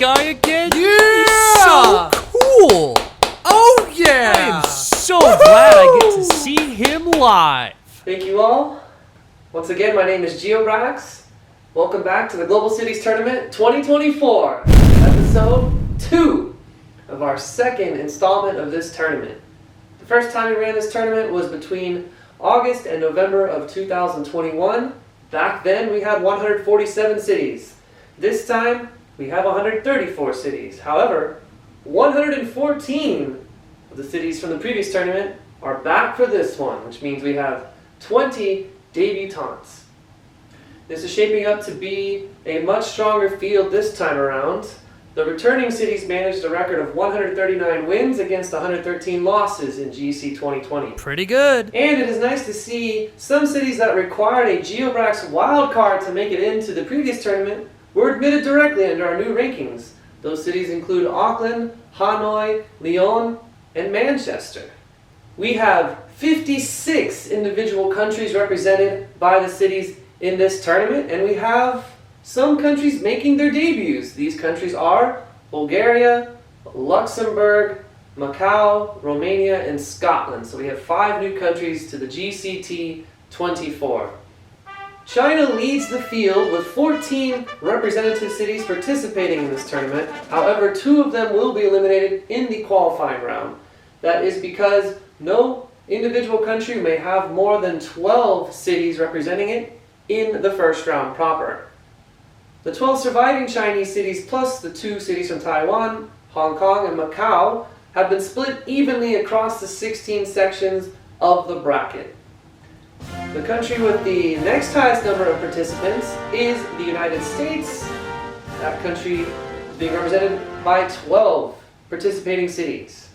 guy again? Yeah! He's so cool! Oh yeah! I am so glad I get to see him live. Thank you all. Once again, my name is GeoBrax. Welcome back to the Global Cities Tournament 2024, episode 2 of our second installment of this tournament. The first time we ran this tournament was between August and November of 2021. Back then, we had 147 cities. This time, we have 134 cities. However, 114 of the cities from the previous tournament are back for this one, which means we have 20 debutantes. This is shaping up to be a much stronger field this time around. The returning cities managed a record of 139 wins against 113 losses in GC 2020. Pretty good. And it is nice to see some cities that required a GeoBrax wildcard to make it into the previous tournament were admitted directly under our new rankings. Those cities include Auckland, Hanoi, Lyon, and Manchester. We have 56 individual countries represented by the cities in this tournament, and we have some countries making their debuts. These countries are Bulgaria, Luxembourg, Macau, Romania, and Scotland. So we have 5 new countries to the GCT 24. China leads the field with 14 representative cities participating in this tournament. However, 2 of them will be eliminated in the qualifying round. That is because no individual country may have more than 12 cities representing it in the first round proper. The 12 surviving Chinese cities plus the 2 cities from Taiwan, Hong Kong, and Macau have been split evenly across the 16 sections of the bracket. The country with the next highest number of participants is the United States. That country is being represented by 12 participating cities.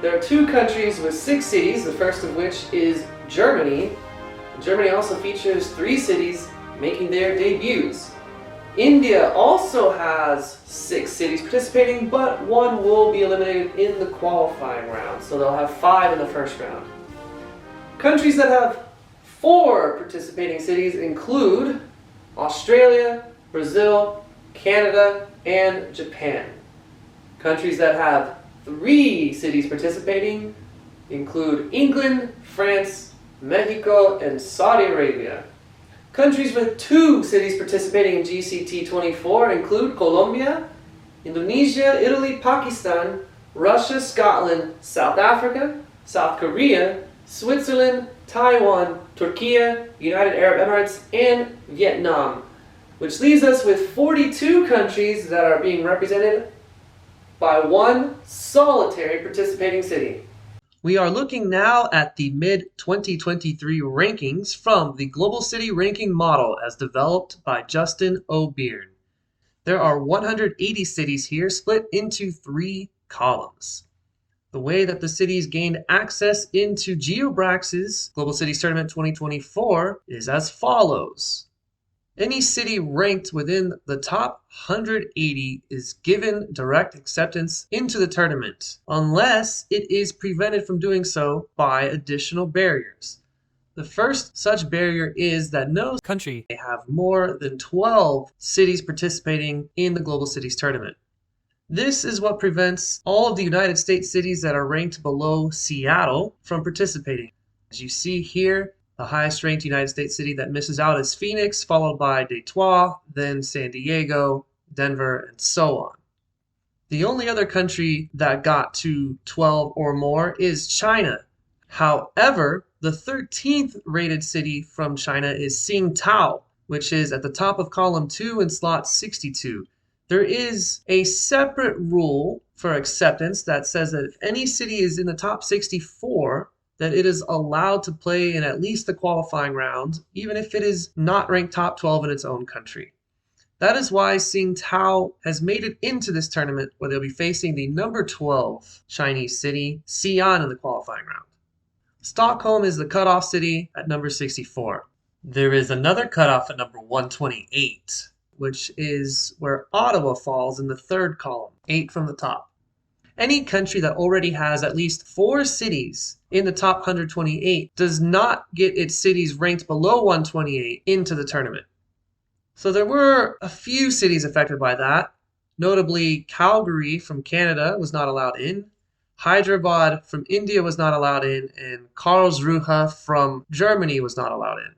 There are 2 countries with 6 cities, the first of which is Germany. Germany also features 3 cities making their debuts. India also has 6 cities participating, but 1 will be eliminated in the qualifying round, so they'll have 5 in the first round. Countries that have 4 participating cities include Australia, Brazil, Canada, and Japan. Countries that have 3 cities participating include England, France, Mexico, and Saudi Arabia. Countries with 2 cities participating in GCT 24 include Colombia, Indonesia, Italy, Pakistan, Russia, Scotland, South Africa, South Korea, Switzerland, Taiwan, Turkey, United Arab Emirates, and Vietnam, which leaves us with 42 countries that are being represented by 1 solitary participating city. We are looking now at the mid-2023 rankings from the Global City Ranking Model as developed by Justin O'Beirne. There are 180 cities here split into 3 columns. The way that the cities gained access into GeoBrax's Global Cities Tournament 2024 is as follows. Any city ranked within the top 180 is given direct acceptance into the tournament, unless it is prevented from doing so by additional barriers. The first such barrier is that no country may have more than 12 cities participating in the Global Cities Tournament. This is what prevents all of the United States cities that are ranked below Seattle from participating. As you see here, the highest ranked United States city that misses out is Phoenix, followed by Detroit, then San Diego, Denver, and so on. The only other country that got to 12 or more is China. However, the 13th rated city from China is Tsingtao, which is at the top of column 2 in slot 62. There is a separate rule for acceptance that says that if any city is in the top 64, that it is allowed to play in at least the qualifying round, even if it is not ranked top 12 in its own country. That is why Tsingtao has made it into this tournament, where they'll be facing the number 12 Chinese city, Xi'an, in the qualifying round. Stockholm is the cutoff city at number 64. There is another cutoff at number 128, which is where Ottawa falls in the 3rd column, 8 from the top. Any country that already has at least 4 cities in the top 128 does not get its cities ranked below 128 into the tournament. So there were a few cities affected by that. Notably, Calgary from Canada was not allowed in. Hyderabad from India was not allowed in, and Karlsruhe from Germany was not allowed in.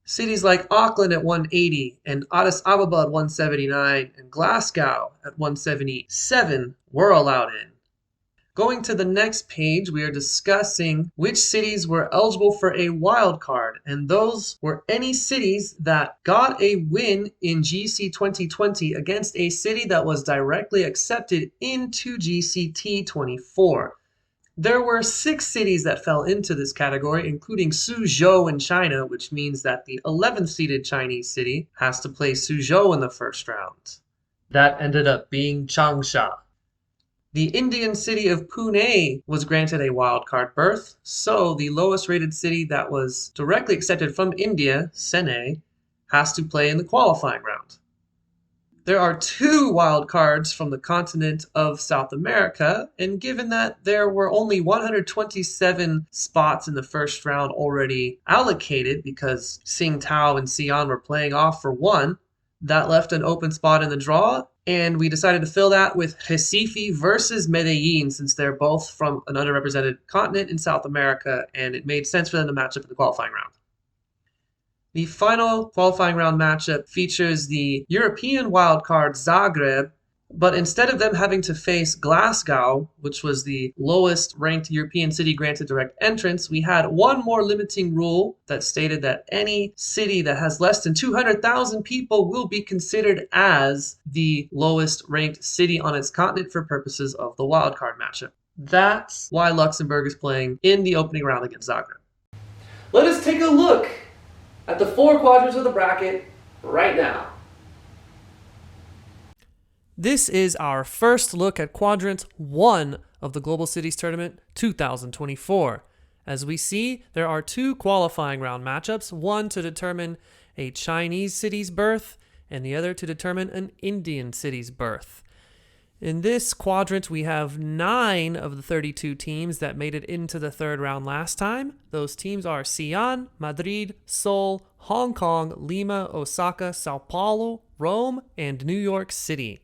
Cities like Auckland at 180 and Addis Ababa at 179 and Glasgow at 177 were allowed in. Going to the next page, we are discussing which cities were eligible for a wild card, and those were any cities that got a win in GC 2020 against a city that was directly accepted into GCT 24. There were 6 cities that fell into this category, including Suzhou in China, which means that the 11th seeded Chinese city has to play Suzhou in the first round. That ended up being Changsha. The Indian city of Pune was granted a wildcard berth, so the lowest rated city that was directly accepted from India, Chennai, has to play in the qualifying round. There are 2 wildcards from the continent of South America, and given that there were only 127 spots in the first round already allocated because Tsingtao and Xi'an were playing off for 1, that left an open spot in the draw, and we decided to fill that with Recife versus Medellin since they're both from an underrepresented continent in South America, and it made sense for them to match up in the qualifying round. The final qualifying round matchup features the European wildcard Zagreb, but instead of them having to face Glasgow, which was the lowest ranked European city granted direct entrance, we had one more limiting rule that stated that any city that has less than 200,000 people will be considered as the lowest ranked city on its continent for purposes of the wildcard matchup. That's why Luxembourg is playing in the opening round against Zagreb. Let us take a look at the 4 quadrants of the bracket right now. This is our first look at Quadrant 1 of the Global Cities Tournament 2024. As we see, there are 2 qualifying round matchups, one to determine a Chinese city's berth and the other to determine an Indian city's berth. In this quadrant, we have 9 of the 32 teams that made it into the third round last time. Those teams are Xi'an, Madrid, Seoul, Hong Kong, Lima, Osaka, Sao Paulo, Rome, and New York City.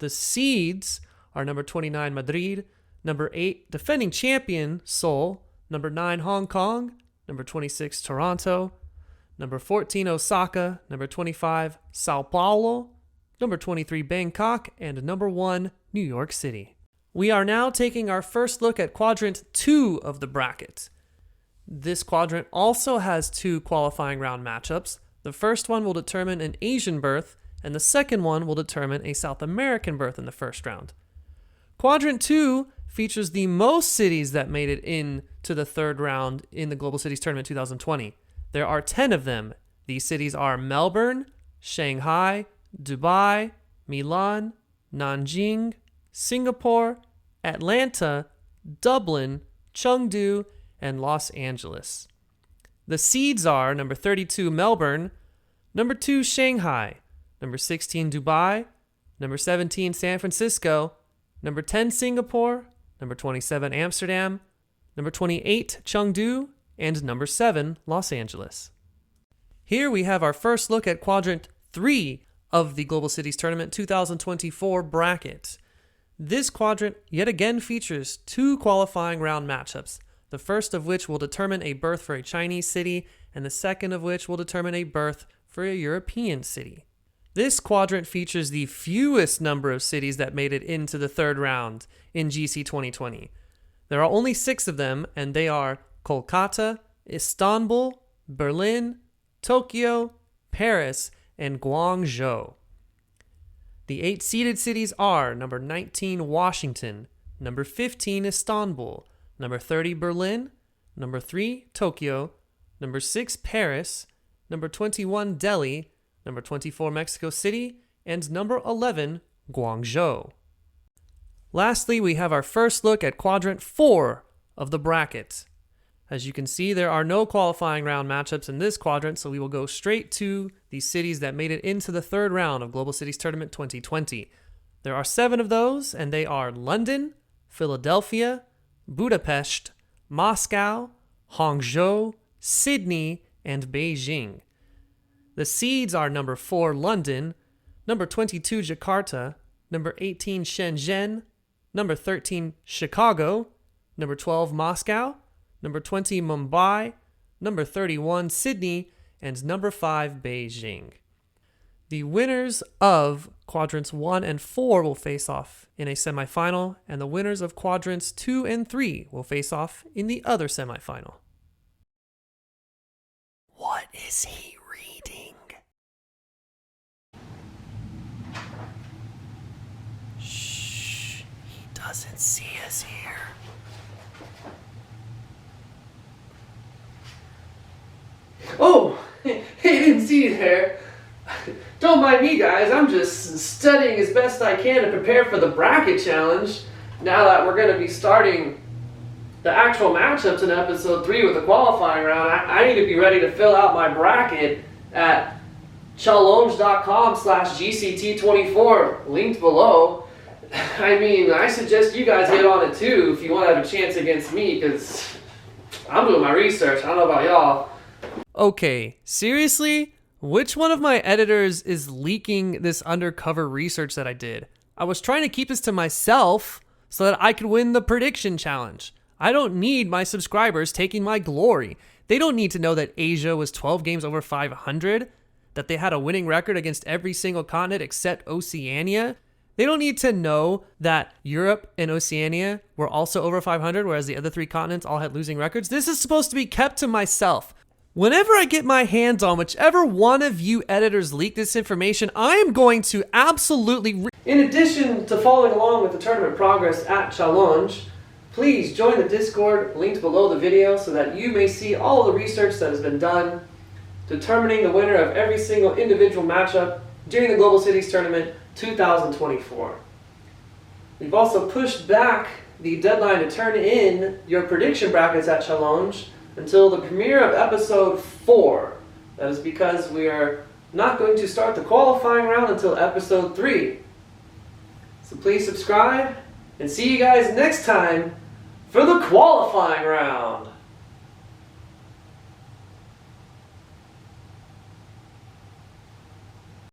The seeds are number 29 Madrid, number 8 defending champion Seoul, number 9 Hong Kong, number 26 Toronto, number 14 Osaka, number 25 Sao Paulo, number 23 Bangkok, and number 1 New York City. We are now taking our first look at Quadrant 2 of the bracket. This quadrant also has 2 qualifying round matchups. The first one will determine an Asian berth, and the second one will determine a South American berth in the first round. Quadrant 2 features the most cities that made it into the third round in the Global Cities Tournament 2020. There are 10 of them. These cities are Melbourne, Shanghai, Dubai, Milan, Nanjing, Singapore, Atlanta, Dublin, Chengdu, and Los Angeles. The seeds are number 32 Melbourne, number 2 Shanghai, number 16 Dubai, number 17 San Francisco, number 10 Singapore, number 27 Amsterdam, number 28 Chengdu, and number 7 Los Angeles. Here we have our first look at Quadrant 3 of the Global Cities Tournament 2024 bracket. This quadrant yet again features 2 qualifying round matchups, the first of which will determine a berth for a Chinese city, and the second of which will determine a berth for a European city. This quadrant features the fewest number of cities that made it into the third round in GC 2020. There are only 6 of them, and they are Kolkata, Istanbul, Berlin, Tokyo, Paris, and Guangzhou. The 8 seeded cities are number 19 Washington, number 15 Istanbul, number 30 Berlin, number 3 Tokyo, number 6 Paris, number 21 Delhi, number 24 Mexico City, and number 11 Guangzhou. Lastly, we have our first look at Quadrant 4 of the bracket. As you can see, there are no qualifying round matchups in this quadrant, so we will go straight to the cities that made it into the third round of Global Cities Tournament 2020. There are 7 of those, and they are London, Philadelphia, Budapest, Moscow, Hangzhou, Sydney, and Beijing. The seeds are number 4, London, number 22, Jakarta, number 18, Shenzhen, number 13, Chicago, number 12, Moscow, number 20, Mumbai, number 31, Sydney, and number 5, Beijing. The winners of quadrants 1 and 4 will face off in a semifinal, and the winners of quadrants 2 and 3 will face off in the other semifinal. What is he reading? Shh, he doesn't see us here. Oh, hey, didn't see you there. Don't mind me, guys. I'm just studying as best I can to prepare for the bracket challenge. Now that we're going to be starting the actual matchups in episode 3 with the qualifying round, I need to be ready to fill out my bracket at challenge.com/GCT24, linked below. I mean, I suggest you guys get on it too if you want to have a chance against me, because I'm doing my research. I don't know about y'all. Okay, seriously? Which one of my editors is leaking this undercover research that I did? I was trying to keep this to myself so that I could win the prediction challenge. I don't need my subscribers taking my glory. They don't need to know that Asia was 12 games over 500, that they had a winning record against every single continent except Oceania. They don't need to know that Europe and Oceania were also over 500, whereas the other 3 continents all had losing records. This is supposed to be kept to myself. Whenever I get my hands on whichever one of you editors leak this information, I am going to absolutely... In addition to following along with the tournament progress at Challenge, please join the Discord linked below the video so that you may see all of the research that has been done determining the winner of every single individual matchup during the Global Cities Tournament 2024. We've also pushed back the deadline to turn in your prediction brackets at Challenge until the premiere of episode 4. That is because we are not going to start the qualifying round until episode 3. So please subscribe, and see you guys next time for the qualifying round.